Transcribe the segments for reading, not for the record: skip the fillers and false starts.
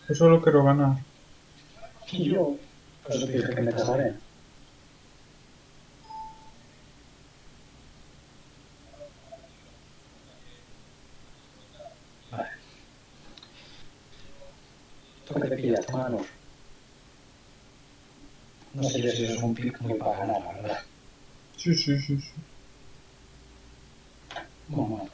Yo solo quiero ganar. Y yo, por eso te dije que me casaré. Vale, toque de pilla, manos. No sé yo si eso es un pick muy para ganar, la verdad. Sí, sí, sí, sí. Bueno,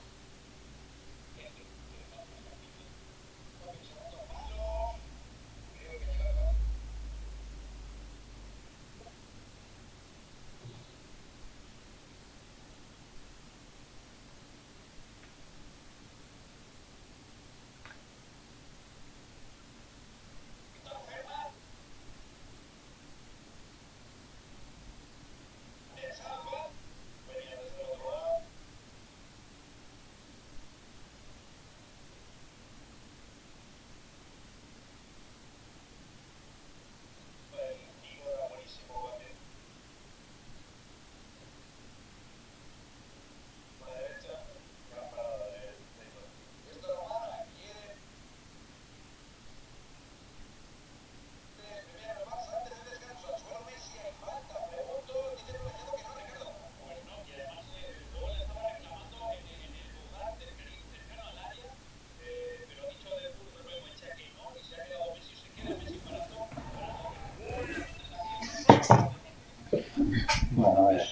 bueno, a ver.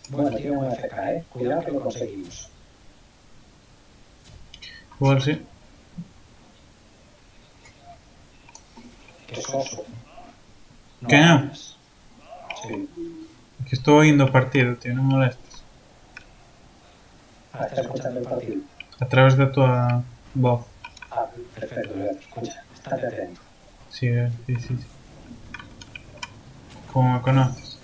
Bueno, tiene un FK, ¿eh? Cuidado que lo conseguimos. Igual sí. Que soso. ¿Qué No no? ganas. Sí. Es que estoy oyendo partido, tío, no me molestes. Ah, estás escuchando el partido. A través de tu voz. Ah, perfecto, Alberto. Escucha, estate atento. Sí, sí, sí, sí. ¿Cómo me conoces?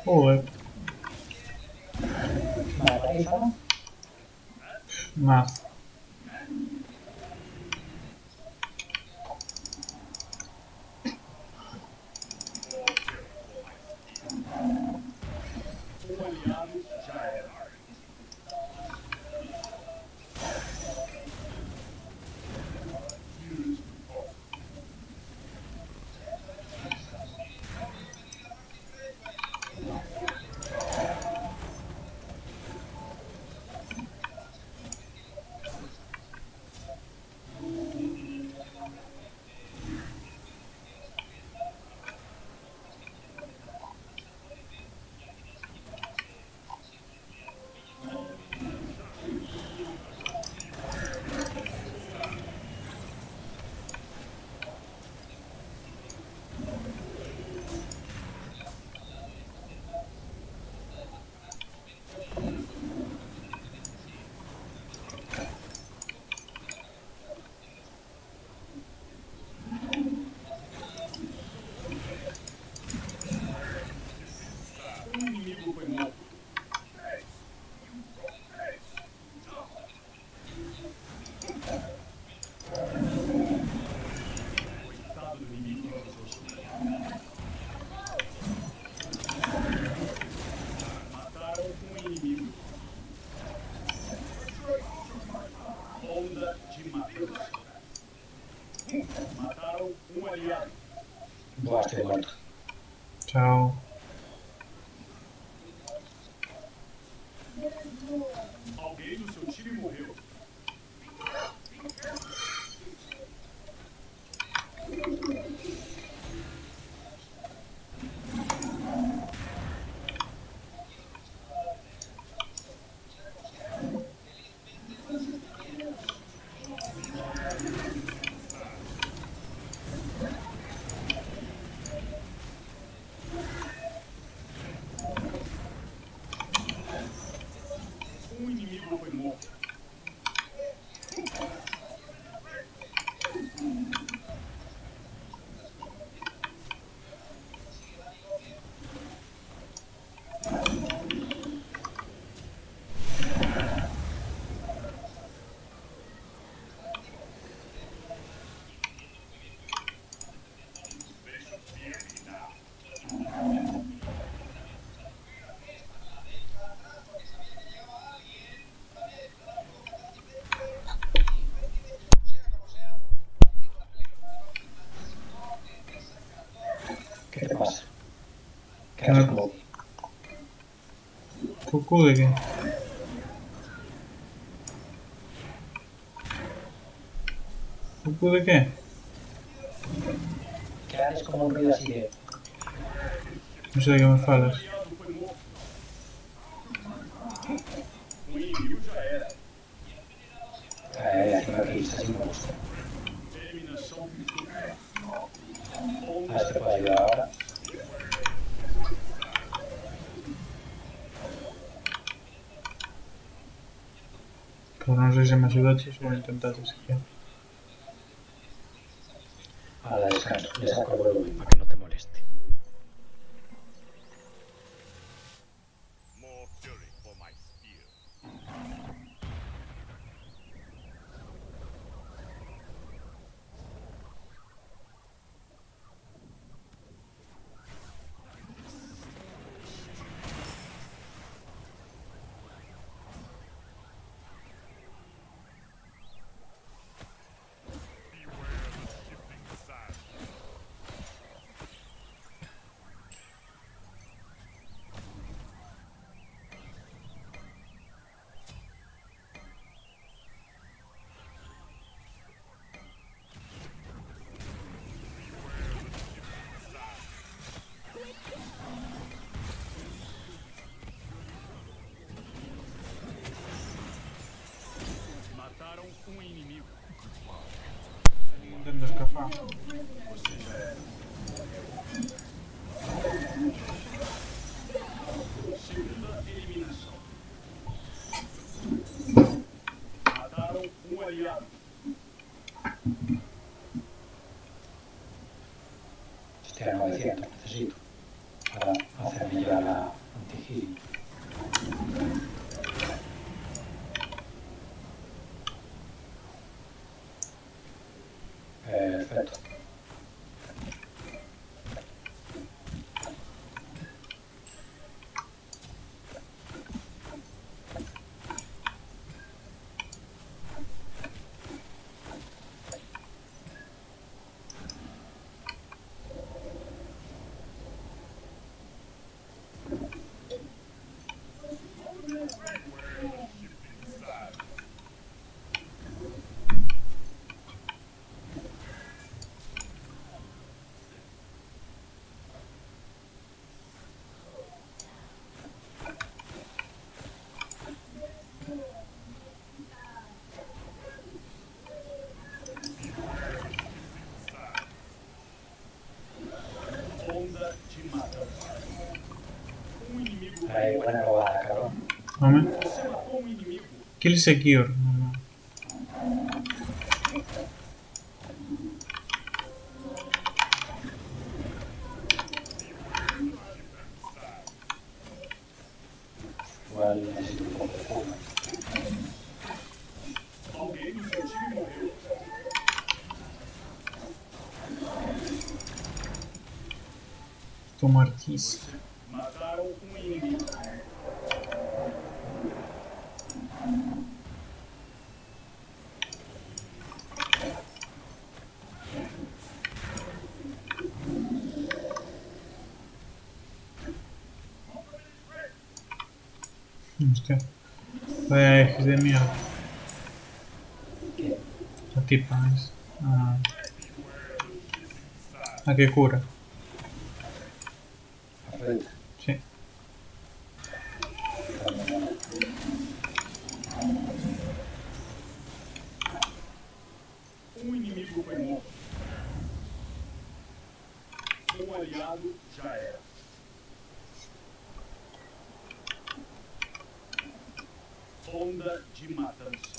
Joder, Vale, paliza. más. Buah, estoy muerto. Chao. Alguém do seu time morreu. Um inimigo foi morto. Deixa eu terminar. ¿Qué te pasa? ¿Qué ¿Qué haces me- como? ¿Cucú de qué? ¿Cucú de qué? ¿Qué haces como un ruido así de... No sé de qué me Um falas. aliado foi morto. O inimigo já era. haciendo kills? Así me gusta. Eliminação vitoriosa. A ver si te puedo ayudar ahora. Pues no sé si me ayudaches o intentaste siquiera. Ahora descanso. Le saco el volumen para que no te moleste. More fury for my spear. Beware the shifting sands. Mataram um inimigo. Intento escapar. Você já era. Segunda eliminação. Mataram um aliado. Estoy a 900. Necesito. Para hacerme ya la anti-heal. Perfecto. Onda de matança. Um inimigo Buena robada, cabrón. Hombre. Você matou um inimigo. Kill secure. No. Igual necesito un poco de cura. Alguém do seu time morreu. Toma artista. Mataram um inimigo. Hostia. Vaya X de mierda. ¿Qué? La tipa es. La que cura. Reina. Sí. Inimigo foi morto. Aliado já era. Onda de matança.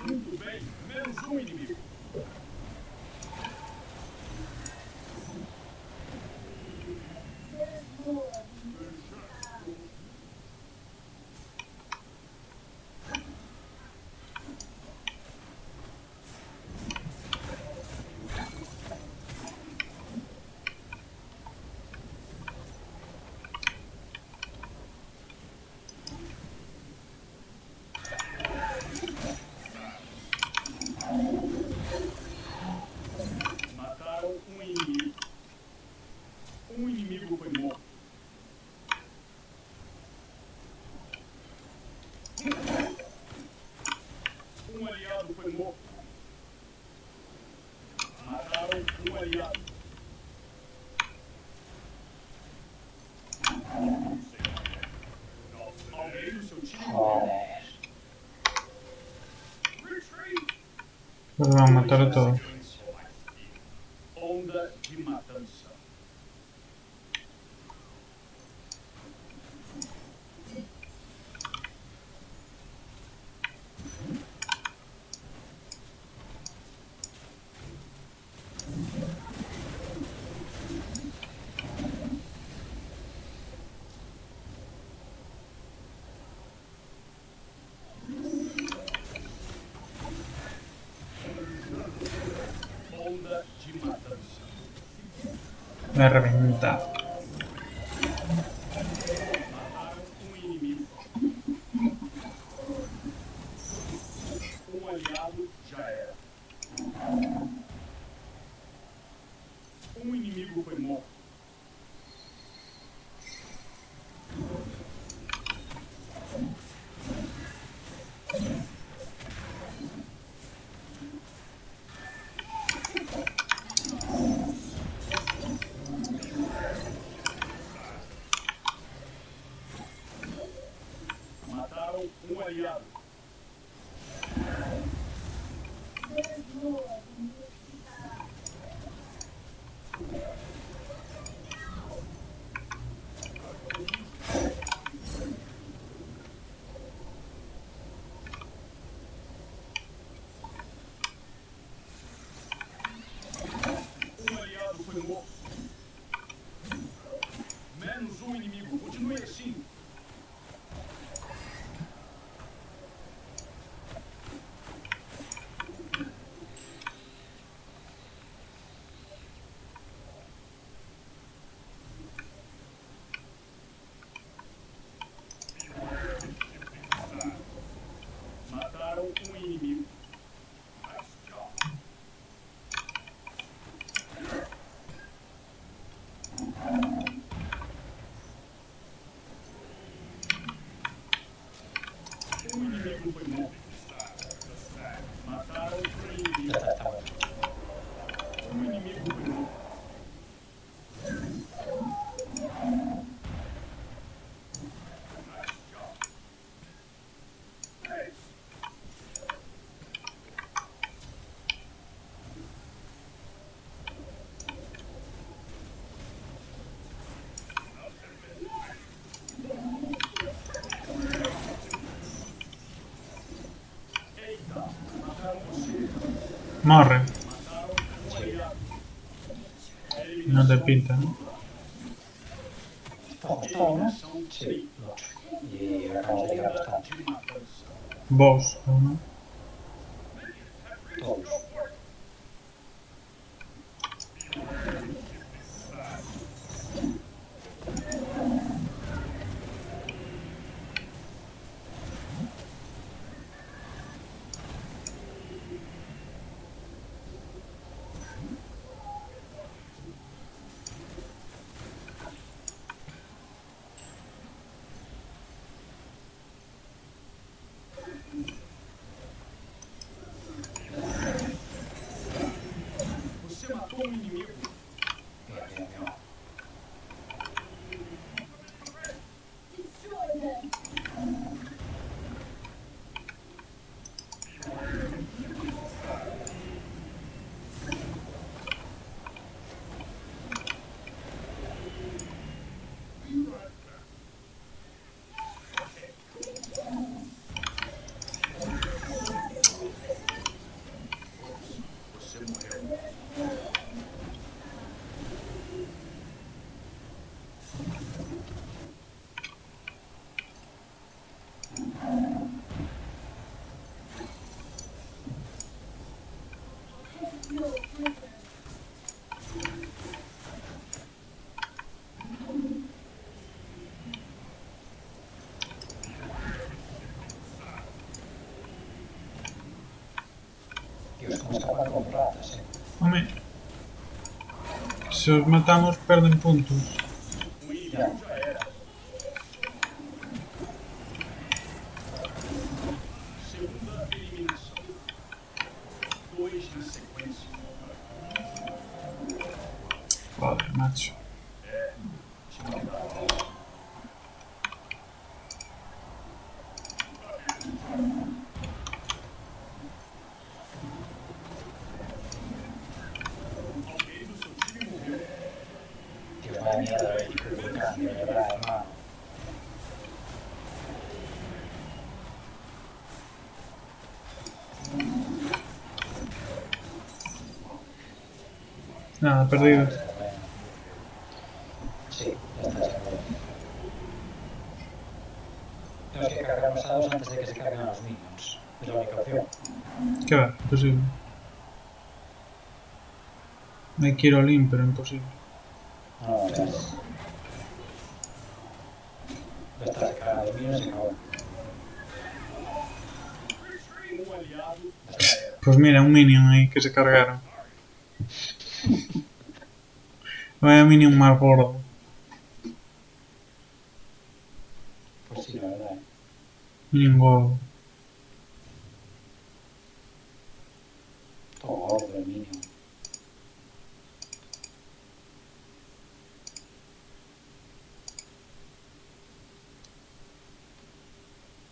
Muito bem, menos inimigo. Mataram inimigo. Inimigo foi morto. Aliado foi morto. Mataram aliado. Alguém do seu time morreu. Joder. Retreat. Los van a matar a todos. Onda de matança. Onda de matança. Me reventa. Mataram inimigo. Aliado já era. Inimigo foi morto. Mataram aliado. Aliado foi morto. Menos inimigo. Continue assim. Mataram inimigo. Nice job. Inimigo foi morto. Mataram inimigo. Ya está bueno. Inimigo foi morto. Nice job. Nice. Eita, mataram você. Morre. Mataram aliado. No te pinta, ¿no? Justo uno. Eliminação Sí, dos. Y acabamos de llegar bastante. de matança. Boss, ¿no? Todos. Você matou um inimigo. Bien, bien, bien. Destroy them. Você morreu. No prisoners. Dios, cómo escapan como ratas, Hombre, si os matamos, perden puntos. O inimigo já era. Segunda eliminação. 2 na sequência. Joder, macho. Tinha que dar. Alguém do seu time morreu. Dios, vaya mierda de volcán, de verdad, hermano. Nada, perdidos. Bueno. Sí, ya está, se acabó. Tenemos que cargarnos a dos antes de que se carguen a los minions. Es la única opción. ¿Qué va? Imposible. Me quiero Olin, pero imposible. No, ya es. Ya está, se cargan a los minions y se acabó. Um aliado já era. Pues mira, un minion ahí que se cargaron. Vaya minion más gordo. Pues sí, la verdad. Minion gordo. Todo gordo el minion.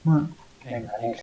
Bueno. Venga, next.